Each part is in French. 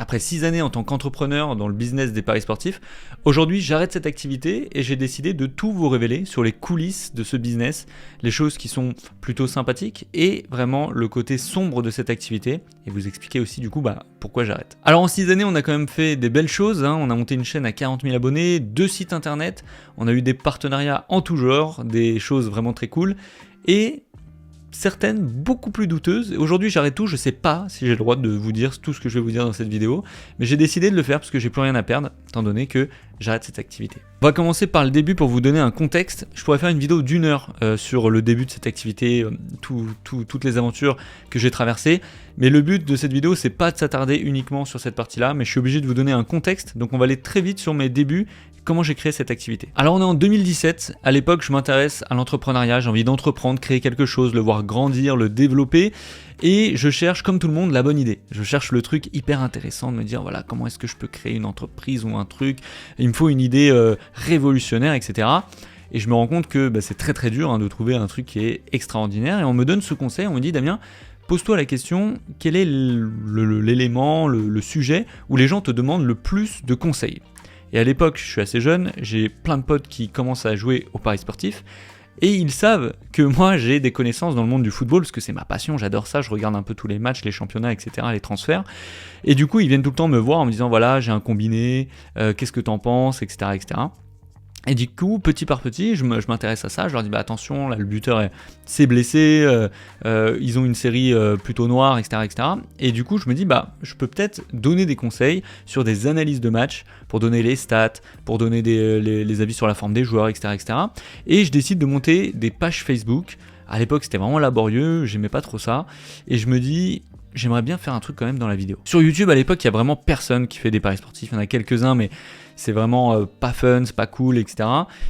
Après 6 années en tant qu'entrepreneur dans le business des paris sportifs, aujourd'hui j'arrête cette activité et j'ai décidé de tout vous révéler sur les coulisses de ce business, les choses qui sont plutôt sympathiques et vraiment le côté sombre de cette activité et vous expliquer aussi du coup pourquoi j'arrête. Alors en 6 années on a quand même fait des belles choses, on a monté une chaîne à 40 000 abonnés, 2 sites internet, on a eu des partenariats en tout genre, des choses vraiment très cool et certaines beaucoup plus douteuses. Aujourd'hui j'arrête tout, je sais pas si j'ai le droit de vous dire tout ce que je vais vous dire dans cette vidéo, mais j'ai décidé de le faire parce que j'ai plus rien à perdre, étant donné que j'arrête cette activité. On va commencer par le début pour vous donner un contexte. Je pourrais faire une vidéo d'1 heure sur le début de cette activité, toutes les aventures que j'ai traversées, mais le but de cette vidéo c'est pas de s'attarder uniquement sur cette partie-là, mais je suis obligé de vous donner un contexte, donc on va aller très vite sur mes débuts. Comment j'ai créé cette activité. Alors on est en 2017, à l'époque je m'intéresse à l'entrepreneuriat, j'ai envie d'entreprendre, créer quelque chose, le voir grandir, le développer et je cherche comme tout le monde la bonne idée. Je cherche le truc hyper intéressant de me dire voilà comment est-ce que je peux créer une entreprise ou un truc, il me faut une idée révolutionnaire etc. Et je me rends compte que c'est très très dur de trouver un truc qui est extraordinaire et on me donne ce conseil, on me dit Damien, pose-toi la question, quel est l'élément, le sujet où les gens te demandent le plus de conseils. Et à l'époque, je suis assez jeune, j'ai plein de potes qui commencent à jouer au paris sportif et ils savent que moi j'ai des connaissances dans le monde du football parce que c'est ma passion, j'adore ça, je regarde un peu tous les matchs, les championnats, etc., les transferts. Et du coup, ils viennent tout le temps me voir en me disant voilà, j'ai un combiné, qu'est-ce que t'en penses, etc., etc. Et du coup, petit par petit, je m'intéresse à ça, je leur dis attention, là le buteur s'est blessé, ils ont une série plutôt noire, etc., etc. Et du coup, je me dis je peux peut-être donner des conseils sur des analyses de match, pour donner les stats, pour donner les avis sur la forme des joueurs, etc., etc. Et je décide de monter des pages Facebook. À l'époque, c'était vraiment laborieux, j'aimais pas trop ça. Et je me dis, j'aimerais bien faire un truc quand même dans la vidéo. Sur YouTube, à l'époque, il y a vraiment personne qui fait des paris sportifs. Il y en a quelques-uns, mais c'est vraiment pas fun, c'est pas cool, etc.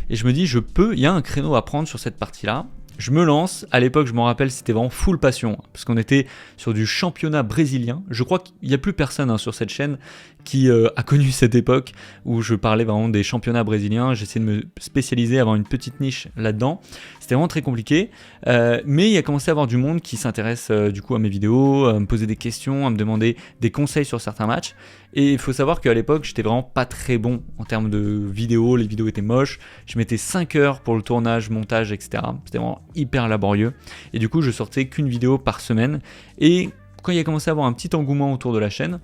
Et je me dis, il y a un créneau à prendre sur cette partie-là. Je me lance, à l'époque je m'en rappelle c'était vraiment full passion, parce qu'on était sur du championnat brésilien, je crois qu'il n'y a plus personne sur cette chaîne qui a connu cette époque où je parlais vraiment des championnats brésiliens, j'essayais de me spécialiser, avoir une petite niche là-dedans, c'était vraiment très compliqué, mais il a commencé à avoir du monde qui s'intéresse du coup à mes vidéos, à me poser des questions, à me demander des conseils sur certains matchs, et il faut savoir qu'à l'époque j'étais vraiment pas très bon en termes de vidéos, les vidéos étaient moches, je mettais 5 heures pour le tournage, montage, etc. C'était vraiment hyper laborieux, et du coup je sortais qu'une vidéo par semaine, et quand il a commencé à avoir un petit engouement autour de la chaîne,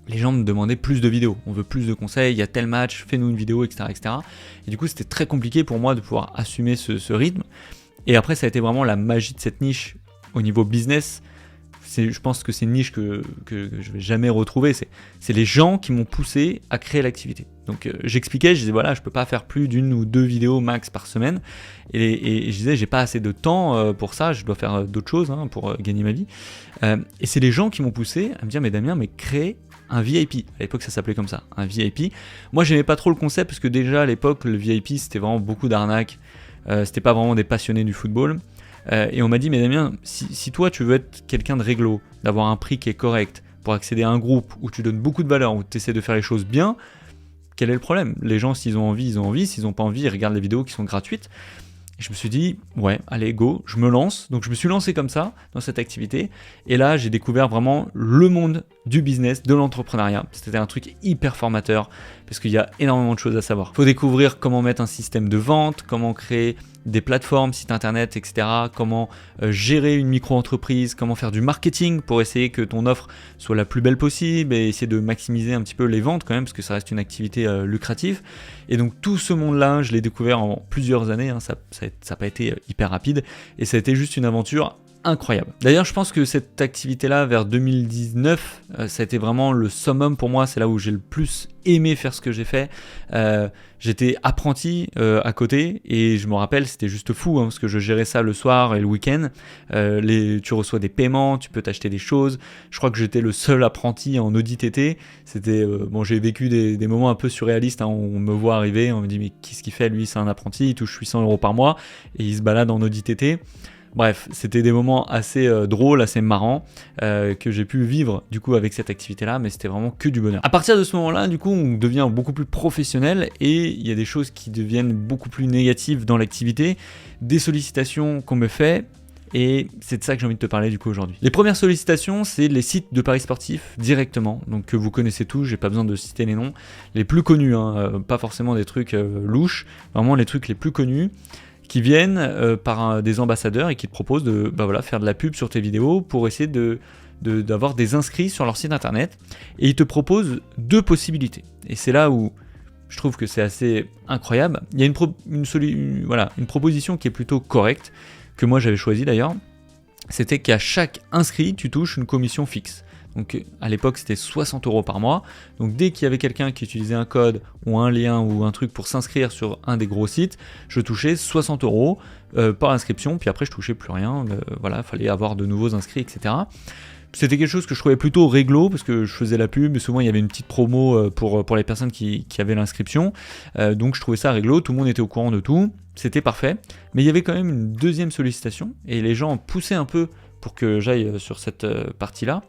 les gens me demandaient plus de vidéos, on veut plus de conseils, il y a tel match, fais-nous une vidéo, etc., etc. Et du coup c'était très compliqué pour moi de pouvoir assumer ce rythme, et après ça a été vraiment la magie de cette niche au niveau business. Je pense que c'est une niche que je vais jamais retrouver, c'est les gens qui m'ont poussé à créer l'activité. Donc j'expliquais, je disais voilà, je peux pas faire plus d'une ou deux vidéos max par semaine, et je disais j'ai pas assez de temps pour ça, je dois faire d'autres choses pour gagner ma vie. Et c'est les gens qui m'ont poussé à me dire mais Damien, mais crée un VIP. À l'époque ça s'appelait comme ça, un VIP. Moi j'aimais pas trop le concept parce que déjà à l'époque le VIP c'était vraiment beaucoup d'arnaques, c'était pas vraiment des passionnés du football. Et on m'a dit mais Damien, si toi tu veux être quelqu'un de réglo, d'avoir un prix qui est correct pour accéder à un groupe où tu donnes beaucoup de valeur, où tu essaies de faire les choses bien, quel est le problème? Les gens s'ils ont envie, ils ont envie, s'ils n'ont pas envie, ils regardent les vidéos qui sont gratuites. Et je me suis dit ouais allez go, je me lance. Donc je me suis lancé comme ça dans cette activité et là j'ai découvert vraiment le monde du business, de l'entrepreneuriat. C'était un truc hyper formateur parce qu'il y a énormément de choses à savoir. Il faut découvrir comment mettre un système de vente, comment créer des plateformes, sites internet, etc. Comment gérer une micro-entreprise, comment faire du marketing pour essayer que ton offre soit la plus belle possible et essayer de maximiser un petit peu les ventes quand même parce que ça reste une activité lucrative. Et donc tout ce monde-là, je l'ai découvert en plusieurs années, ça n'a pas été hyper rapide et ça a été juste une aventure incroyable. D'ailleurs, je pense que cette activité-là, vers 2019, ça a été vraiment le summum pour moi. C'est là où j'ai le plus aimé faire ce que j'ai fait. J'étais apprenti à côté et je me rappelle, c'était juste fou parce que je gérais ça le soir et le week-end. Tu reçois des paiements, tu peux t'acheter des choses. Je crois que j'étais le seul apprenti en audit TT. C'était j'ai vécu des moments un peu surréalistes. On me voit arriver, on me dit mais qu'est-ce qu'il fait lui? C'est un apprenti, il touche 800 € par mois et il se balade en audit TT. Bref, c'était des moments assez drôles, assez marrants que j'ai pu vivre du coup avec cette activité-là, mais c'était vraiment que du bonheur. À partir de ce moment-là, du coup, on devient beaucoup plus professionnel et il y a des choses qui deviennent beaucoup plus négatives dans l'activité, des sollicitations qu'on me fait Et c'est de ça que j'ai envie de te parler du coup aujourd'hui. Les premières sollicitations, c'est les sites de paris sportifs directement, donc que vous connaissez tous, j'ai pas besoin de citer les noms, les plus connus, pas forcément des trucs louches, vraiment les trucs les plus connus, qui viennent par des ambassadeurs et qui te proposent de faire de la pub sur tes vidéos pour essayer d'avoir des inscrits sur leur site internet. Et ils te proposent deux possibilités. Et c'est là où je trouve que c'est assez incroyable. Il y a une proposition qui est plutôt correcte, que moi j'avais choisie d'ailleurs. C'était qu'à chaque inscrit, tu touches une commission fixe. Donc à l'époque c'était 60 € par mois. Donc dès qu'il y avait quelqu'un qui utilisait un code ou un lien ou un truc pour s'inscrire sur un des gros sites, je touchais 60 € par inscription. Puis après je touchais plus rien. Fallait avoir de nouveaux inscrits, etc. C'était quelque chose que je trouvais plutôt réglo parce que je faisais la pub et souvent il y avait une petite promo pour les personnes qui avaient l'inscription. Donc je trouvais ça réglo, tout le monde était au courant de tout, c'était parfait. Mais il y avait quand même une deuxième sollicitation et les gens poussaient un peu pour que j'aille sur cette partie-là.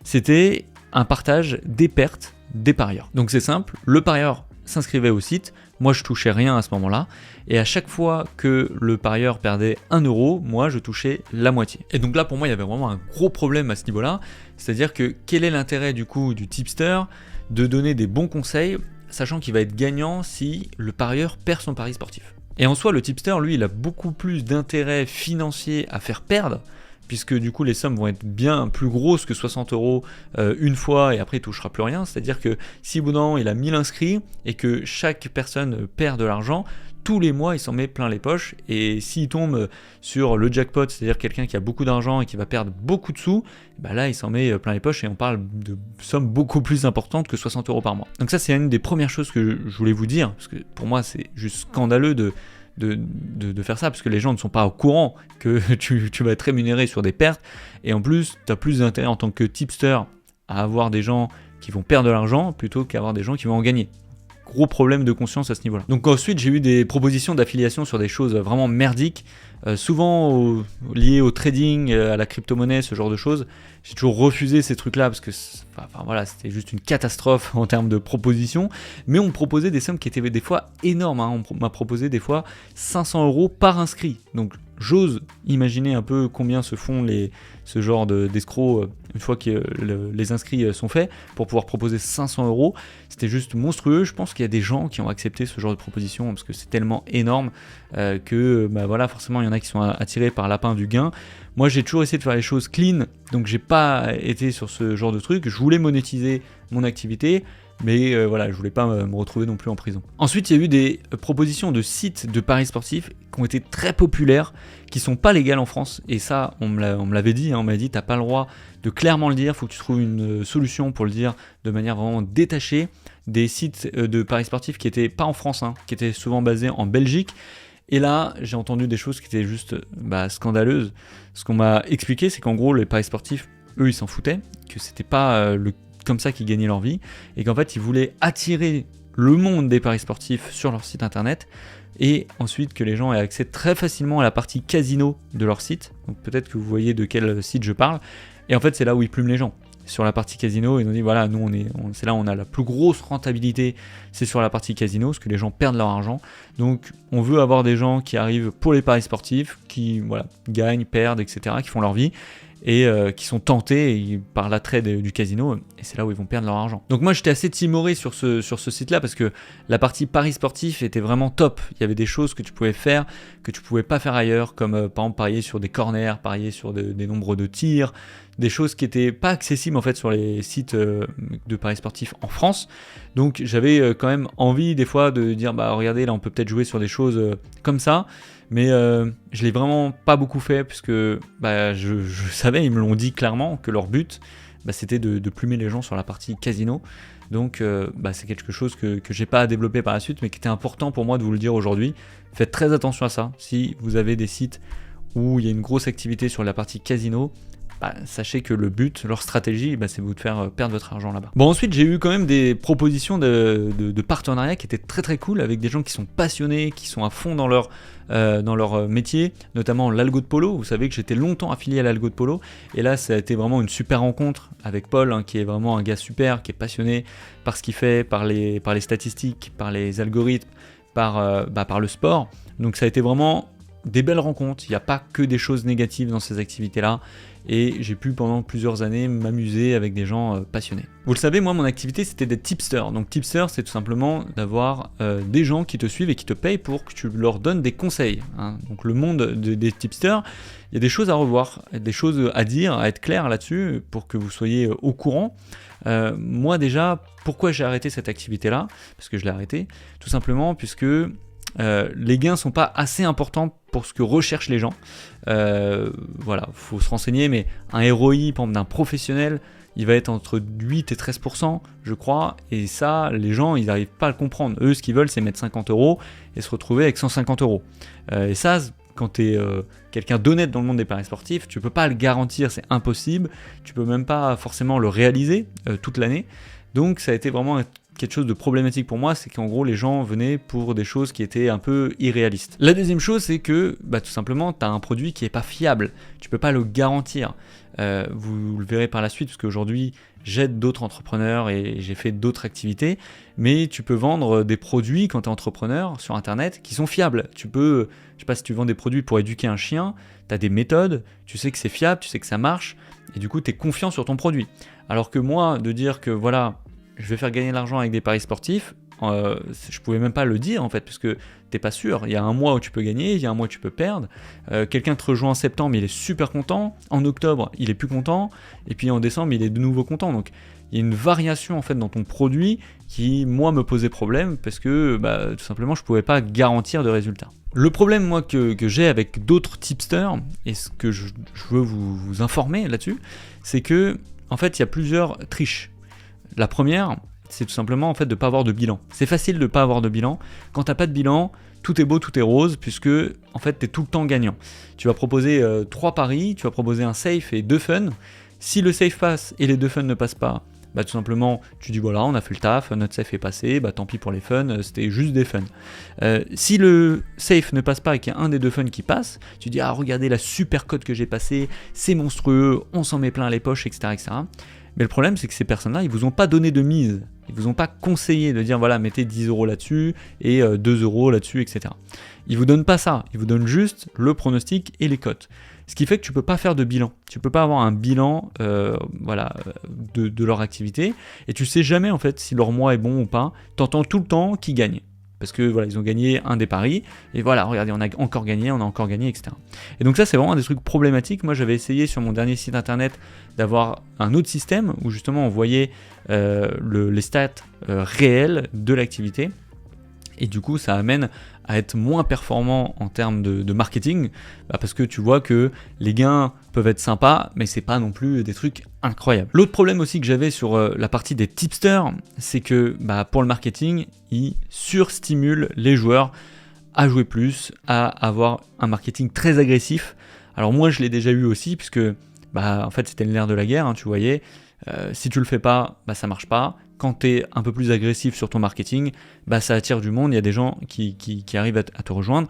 C'était un partage des pertes des parieurs. Donc c'est simple, le parieur s'inscrivait au site, moi je touchais rien à ce moment-là, et à chaque fois que le parieur perdait 1 €, moi je touchais la moitié. Et donc là pour moi il y avait vraiment un gros problème à ce niveau-là, c'est-à-dire que quel est l'intérêt du coup du tipster de donner des bons conseils, sachant qu'il va être gagnant si le parieur perd son pari sportif. Et en soi le tipster lui il a beaucoup plus d'intérêt financier à faire perdre, puisque du coup les sommes vont être bien plus grosses que 60 € une fois et après il touchera plus rien. C'est-à-dire que si au bout d'un moment il a 1000 inscrits et que chaque personne perd de l'argent, tous les mois il s'en met plein les poches, et s'il tombe sur le jackpot, c'est-à-dire quelqu'un qui a beaucoup d'argent et qui va perdre beaucoup de sous, là il s'en met plein les poches et on parle de sommes beaucoup plus importantes que 60 € par mois. Donc ça c'est une des premières choses que je voulais vous dire, parce que pour moi c'est juste scandaleux de faire ça, parce que les gens ne sont pas au courant que tu vas être rémunéré sur des pertes, et en plus tu as plus d'intérêt en tant que tipster à avoir des gens qui vont perdre de l'argent plutôt qu'avoir des gens qui vont en gagner. Gros problème de conscience à ce niveau-là. Donc ensuite j'ai eu des propositions d'affiliation sur des choses vraiment merdiques, souvent liées au trading, à la crypto-monnaie, ce genre de choses. J'ai toujours refusé ces trucs-là parce que c'était juste une catastrophe en termes de propositions, mais on me proposait des sommes qui étaient des fois énormes, On m'a proposé des fois 500 € par inscrit. Donc j'ose imaginer un peu combien se font ce genre d'escrocs une fois que les inscrits sont faits, pour pouvoir proposer 500 €. C'était juste monstrueux. Je pense qu'il y a des gens qui ont accepté ce genre de proposition parce que c'est tellement énorme que forcément il y en a qui sont attirés par l'appât du gain. Moi j'ai toujours essayé de faire les choses clean, donc j'ai pas été sur ce genre de truc. Je voulais monétiser mon activité, mais je voulais pas me retrouver non plus en prison. Ensuite il y a eu des propositions de sites de paris sportifs qui ont été très populaires, qui sont pas légales en France, et ça on me l'avait dit, on m'a dit t'as pas le droit de clairement le dire, faut que tu trouves une solution pour le dire de manière vraiment détachée. Des sites de paris sportifs qui étaient pas en France, qui étaient souvent basés en Belgique. Et là, j'ai entendu des choses qui étaient juste scandaleuses. Ce qu'on m'a expliqué, c'est qu'en gros, les paris sportifs, eux, ils s'en foutaient, que c'était pas comme ça qu'ils gagnaient leur vie, et qu'en fait, ils voulaient attirer le monde des paris sportifs sur leur site internet, et ensuite que les gens aient accès très facilement à la partie casino de leur site. Donc peut-être que vous voyez de quel site je parle. Et en fait, c'est là où ils plument les gens. Sur la partie casino, ils ont dit voilà, nous c'est là où on a la plus grosse rentabilité, c'est sur la partie casino, parce que les gens perdent leur argent. Donc on veut avoir des gens qui arrivent pour les paris sportifs, qui gagnent, perdent, etc., qui font leur vie, et qui sont tentés par l'attrait du casino, et c'est là où ils vont perdre leur argent. Donc moi j'étais assez timoré sur ce site-là, parce que la partie paris sportif était vraiment top. Il y avait des choses que tu pouvais faire, que tu pouvais pas faire ailleurs, comme par exemple parier sur des corners, parier sur des nombres de tirs, des choses qui n'étaient pas accessibles en fait sur les sites de paris sportifs en France. Donc j'avais quand même envie des fois de dire regardez, là on peut peut-être jouer sur des choses comme ça, mais je l'ai vraiment pas beaucoup fait, puisque je savais, ils me l'ont dit clairement, que leur but c'était de plumer les gens sur la partie casino. Donc c'est quelque chose que j'ai pas à développer par la suite, mais qui était important pour moi de vous le dire aujourd'hui. Faites très attention à ça. Si vous avez des sites où il y a une grosse activité sur la partie casino, sachez que le but, leur stratégie, c'est vous de faire perdre votre argent là-bas. Bon, ensuite j'ai eu quand même des propositions de partenariat qui étaient très très cool, avec des gens qui sont passionnés, qui sont à fond dans leur métier, notamment l'Algo de Polo. Vous savez que j'étais longtemps affilié à l'Algo de Polo, et là ça a été vraiment une super rencontre avec Paul, qui est vraiment un gars super, qui est passionné par ce qu'il fait, par les statistiques, par les algorithmes, par le sport. Donc ça a été vraiment des belles rencontres, il n'y a pas que des choses négatives dans ces activités-là, et j'ai pu pendant plusieurs années m'amuser avec des gens passionnés. Vous le savez, moi mon activité c'était d'être tipster. Donc tipster, c'est tout simplement d'avoir des gens qui te suivent et qui te payent pour que tu leur donnes des conseils, hein. Donc le monde des tipsters, il y a des choses à revoir, des choses à dire, à être clair là-dessus pour que vous soyez au courant. Moi déjà, pourquoi j'ai arrêté cette activité-là? Parce que je l'ai arrêté, tout simplement puisque les gains sont pas assez importants pour ce que recherchent les gens. Voilà, faut se renseigner, mais un ROI, par exemple, d'un professionnel, il va être entre 8 et 13%, je crois, et ça, les gens, ils n'arrivent pas à le comprendre. Eux, ce qu'ils veulent, c'est mettre 50 € et se retrouver avec 150 €. Et ça, quand tu es quelqu'un d'honnête dans le monde des paris sportifs, tu peux pas le garantir, c'est impossible, tu peux même pas forcément le réaliser toute l'année. Donc ça a été vraiment quelque chose de problématique pour moi, c'est qu'en gros les gens venaient pour des choses qui étaient un peu irréalistes. La deuxième chose, c'est que tout simplement tu as un produit qui n'est pas fiable, tu peux pas le garantir. Vous le verrez par la suite, parce qu'aujourd'hui j'aide d'autres entrepreneurs et j'ai fait d'autres activités, mais tu peux vendre des produits quand tu es entrepreneur sur internet qui sont fiables. Tu peux, je sais pas, si tu vends des produits pour éduquer un chien, tu as des méthodes, tu sais que c'est fiable, tu sais que ça marche, et du coup tu es confiant sur ton produit. Alors que moi, de dire que voilà, je vais faire gagner de l'argent avec des paris sportifs, je pouvais même pas le dire en fait, parce que t'es pas sûr. Il y a un mois où tu peux gagner, il y a un mois où tu peux perdre. Quelqu'un te rejoint en septembre, il est super content. En octobre, il est plus content. Et puis en décembre, il est de nouveau content. Donc il y a une variation en fait dans ton produit qui, moi, me posait problème parce que tout simplement, je pouvais pas garantir de résultats. Le problème, moi, que j'ai avec d'autres tipsters, et ce que je veux vous informer là-dessus, c'est que en fait, il y a plusieurs triches. La première, c'est tout simplement en fait de ne pas avoir de bilan. C'est facile de ne pas avoir de bilan. Quand tu n'as pas de bilan, tout est beau, tout est rose, puisque en fait, tu es tout le temps gagnant. Tu vas proposer 3 paris, tu vas proposer un safe et 2 fun. Si le safe passe et les 2 fun ne passent pas, tout simplement, tu dis voilà, on a fait le taf, notre safe est passé, tant pis pour les fun, c'était juste des fun. Si le safe ne passe pas et qu'il y a un des 2 fun qui passe, tu dis ah regardez la super cote que j'ai passée, c'est monstrueux, on s'en met plein les poches, etc., etc. Mais le problème, c'est que ces personnes-là, ils vous ont pas donné de mise. Ils vous ont pas conseillé de dire voilà, mettez 10 € là-dessus et 2 € là-dessus, etc. Ils vous donnent pas ça. Ils vous donnent juste le pronostic et les cotes. Ce qui fait que tu peux pas faire de bilan. Tu peux pas avoir un bilan de leur activité et tu sais jamais en fait si leur mois est bon ou pas. T'entends tout le temps qui gagne. Parce que voilà, ils ont gagné un des paris, et voilà, regardez, on a encore gagné, etc. Et donc ça, c'est vraiment un des trucs problématiques. Moi, j'avais essayé sur mon dernier site internet d'avoir un autre système où justement on voyait les stats réels de l'activité. Et du coup, ça amène à être moins performant en termes de marketing, parce que tu vois que les gains peuvent être sympas, mais c'est pas non plus des trucs incroyables. L'autre problème aussi que j'avais sur la partie des tipsters, c'est que pour le marketing, ils surstimulent les joueurs à jouer plus, à avoir un marketing très agressif. Alors moi, je l'ai déjà eu aussi, puisque en fait, c'était le nerf de la guerre, hein, tu voyais. Si tu le fais pas, ça marche pas. Quand tu es un peu plus agressif sur ton marketing, ça attire du monde, il y a des gens qui arrivent à te rejoindre.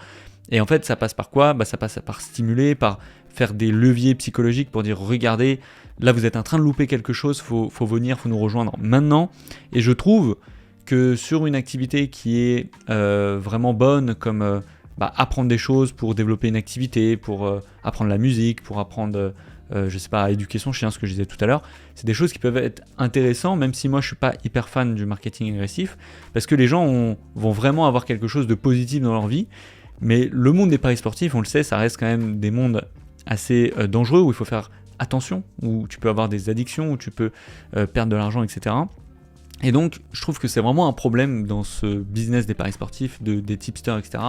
Et en fait, ça passe par quoi ? Ça passe par stimuler, par faire des leviers psychologiques pour dire regardez, là vous êtes en train de louper quelque chose, faut venir, faut nous rejoindre maintenant. Et je trouve que sur une activité qui est vraiment bonne, comme apprendre des choses pour développer une activité, pour apprendre la musique, pour apprendre je sais pas, à éduquer son chien, ce que je disais tout à l'heure, c'est des choses qui peuvent être intéressantes, même si moi je suis pas hyper fan du marketing agressif, parce que les gens vont vraiment avoir quelque chose de positif dans leur vie. Mais le monde des paris sportifs, on le sait, ça reste quand même des mondes assez dangereux, où il faut faire attention, où tu peux avoir des addictions, où tu peux perdre de l'argent, etc. Et donc, je trouve que c'est vraiment un problème dans ce business des paris sportifs, des tipsters, etc.,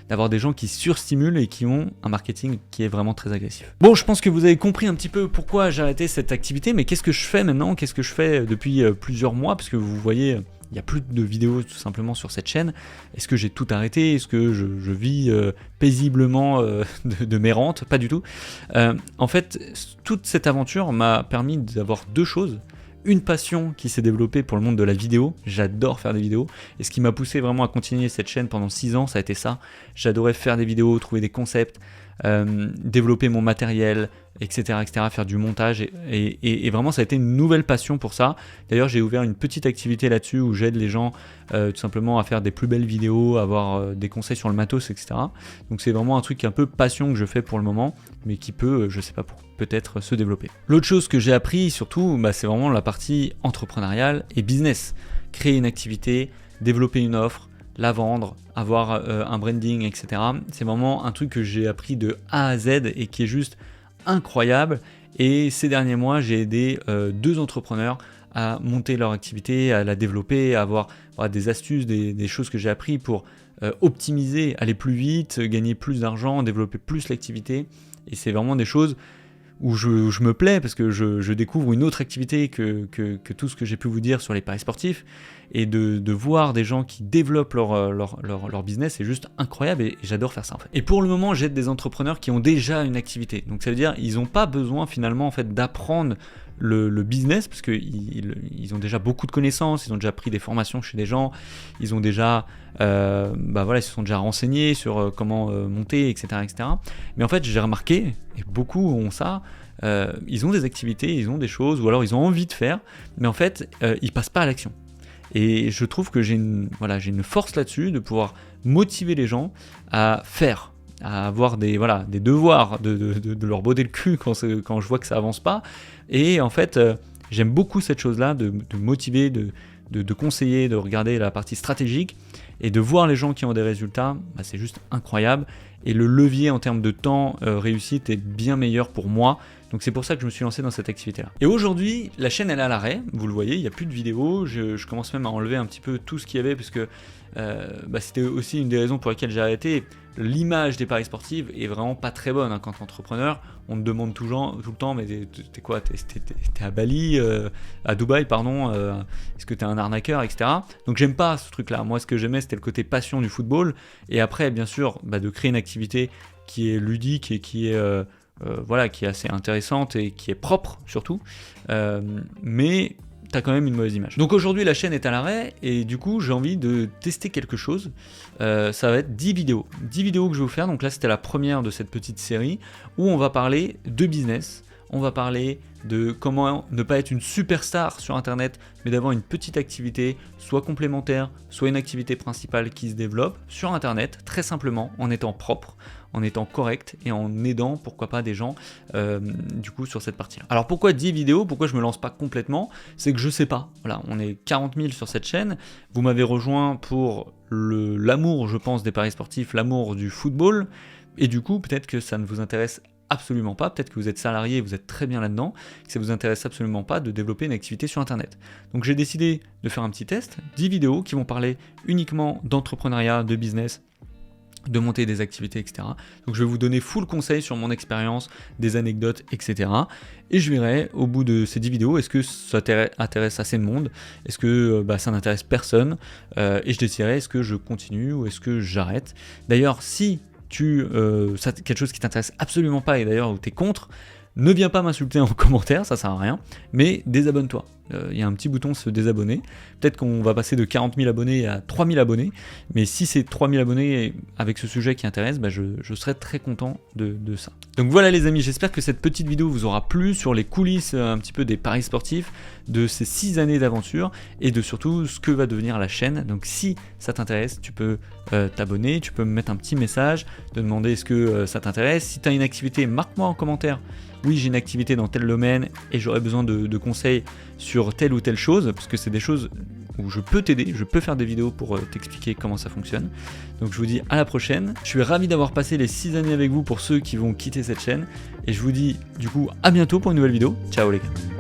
d'avoir des gens qui surstimulent et qui ont un marketing qui est vraiment très agressif. Bon, je pense que vous avez compris un petit peu pourquoi j'ai arrêté cette activité, mais qu'est-ce que je fais maintenant ? Qu'est-ce que je fais depuis plusieurs mois ? Parce que vous voyez, il n'y a plus de vidéos tout simplement sur cette chaîne. Est-ce que j'ai tout arrêté ? Est-ce que je vis paisiblement de mes rentes ? Pas du tout. En fait, toute cette aventure m'a permis d'avoir 2 choses. Une passion qui s'est développée pour le monde de la vidéo, j'adore faire des vidéos, et ce qui m'a poussé vraiment à continuer cette chaîne pendant 6 ans, ça a été ça. J'adorais faire des vidéos, trouver des concepts, développer mon matériel, etc., faire du montage et vraiment ça a été une nouvelle passion pour ça. D'ailleurs j'ai ouvert une petite activité là-dessus où j'aide les gens tout simplement à faire des plus belles vidéos, à avoir des conseils sur le matos, etc. Donc c'est vraiment un truc un peu passion que je fais pour le moment, mais qui peut, je sais pas, peut-être se développer. L'autre chose que j'ai appris surtout, c'est vraiment la partie entrepreneuriale et business. Créer une activité, développer une offre, la vendre, avoir un branding, etc. C'est vraiment un truc que j'ai appris de A à Z et qui est juste incroyable. Et ces derniers mois, j'ai aidé 2 entrepreneurs à monter leur activité, à la développer, à avoir des astuces, des choses que j'ai appris pour optimiser, aller plus vite, gagner plus d'argent, développer plus l'activité. Et c'est vraiment des choses où je me plais parce que je découvre une autre activité que tout ce que j'ai pu vous dire sur les paris sportifs, et de voir des gens qui développent leur business, c'est juste incroyable et j'adore faire ça en fait. Et pour le moment, j'aide des entrepreneurs qui ont déjà une activité, donc ça veut dire ils n'ont pas besoin finalement en fait d'apprendre le business parce qu'ils ont déjà beaucoup de connaissances, ils ont déjà pris des formations chez des gens, ils ont déjà ils se sont déjà renseignés sur comment monter, etc. Mais en fait j'ai remarqué, et beaucoup ont ça, ils ont des activités, ils ont des choses, ou alors ils ont envie de faire, mais en fait ils passent pas à l'action. Et je trouve que j'ai une force là-dessus de pouvoir motiver les gens à faire, à avoir des devoirs, de leur botter le cul quand je vois que ça avance pas. Et en fait, j'aime beaucoup cette chose-là, de motiver, de conseiller, de regarder la partie stratégique et de voir les gens qui ont des résultats, c'est juste incroyable. Et le levier en termes de temps réussite est bien meilleur pour moi. Donc c'est pour ça que je me suis lancé dans cette activité-là. Et aujourd'hui, la chaîne elle est à l'arrêt, vous le voyez, il n'y a plus de vidéos, je commence même à enlever un petit peu tout ce qu'il y avait parce que c'était aussi une des raisons pour lesquelles j'ai arrêté. L'image des paris sportifs est vraiment pas très bonne quand t'es entrepreneur. On te demande tout le temps, mais t'es quoi, t'es à Bali, à Dubaï, pardon, est-ce que t'es un arnaqueur, etc. Donc j'aime pas ce truc-là. Moi, ce que j'aimais, c'était le côté passion du football. Et après, bien sûr, de créer une activité qui est ludique et qui est assez intéressante et qui est propre surtout. Mais t'as quand même une mauvaise image. Donc aujourd'hui la chaîne est à l'arrêt et du coup j'ai envie de tester quelque chose. Ça va être 10 vidéos. 10 vidéos que je vais vous faire, donc là c'était la première de cette petite série où on va parler de business, on va parler de comment ne pas être une superstar sur internet mais d'avoir une petite activité, soit complémentaire, soit une activité principale qui se développe sur internet, très simplement, en étant propre, en étant correct et en aidant pourquoi pas des gens du coup sur cette partie-là. Alors pourquoi 10 vidéos, pourquoi je me lance pas complètement, c'est que je sais pas, voilà, on est 40 000 sur cette chaîne, vous m'avez rejoint pour l'amour je pense des paris sportifs, l'amour du football, et du coup peut-être que ça ne vous intéresse absolument pas, peut-être que vous êtes salarié et vous êtes très bien là-dedans, que ça vous intéresse absolument pas de développer une activité sur internet. Donc j'ai décidé de faire un petit test, 10 vidéos qui vont parler uniquement d'entrepreneuriat, de business, de monter des activités, etc. Donc je vais vous donner full conseil sur mon expérience, des anecdotes, etc. Et je verrai au bout de ces 10 vidéos, est-ce que ça intéresse assez de monde, est-ce que ça n'intéresse personne, et je déciderai est-ce que je continue ou est-ce que j'arrête. D'ailleurs, si c'est quelque chose qui t'intéresse absolument pas et d'ailleurs où tu es contre, ne viens pas m'insulter en commentaire, ça sert à rien, mais désabonne-toi. Il y a un petit bouton se désabonner. Peut-être qu'on va passer de 40 000 abonnés à 3 000 abonnés, mais si c'est 3 000 abonnés avec ce sujet qui intéresse, je serai très content de ça. Donc voilà les amis, j'espère que cette petite vidéo vous aura plu sur les coulisses un petit peu des paris sportifs, de ces 6 années d'aventure et de surtout ce que va devenir la chaîne. Donc si ça t'intéresse, tu peux t'abonner, tu peux me mettre un petit message, de demander est-ce que ça t'intéresse. Si tu as une activité, marque-moi en commentaire. Oui, j'ai une activité dans tel domaine et j'aurais besoin de conseils sur telle ou telle chose, parce que c'est des choses où je peux t'aider, je peux faire des vidéos pour t'expliquer comment ça fonctionne. Donc je vous dis à la prochaine. Je suis ravi d'avoir passé les 6 années avec vous pour ceux qui vont quitter cette chaîne. Et je vous dis du coup à bientôt pour une nouvelle vidéo. Ciao les gars.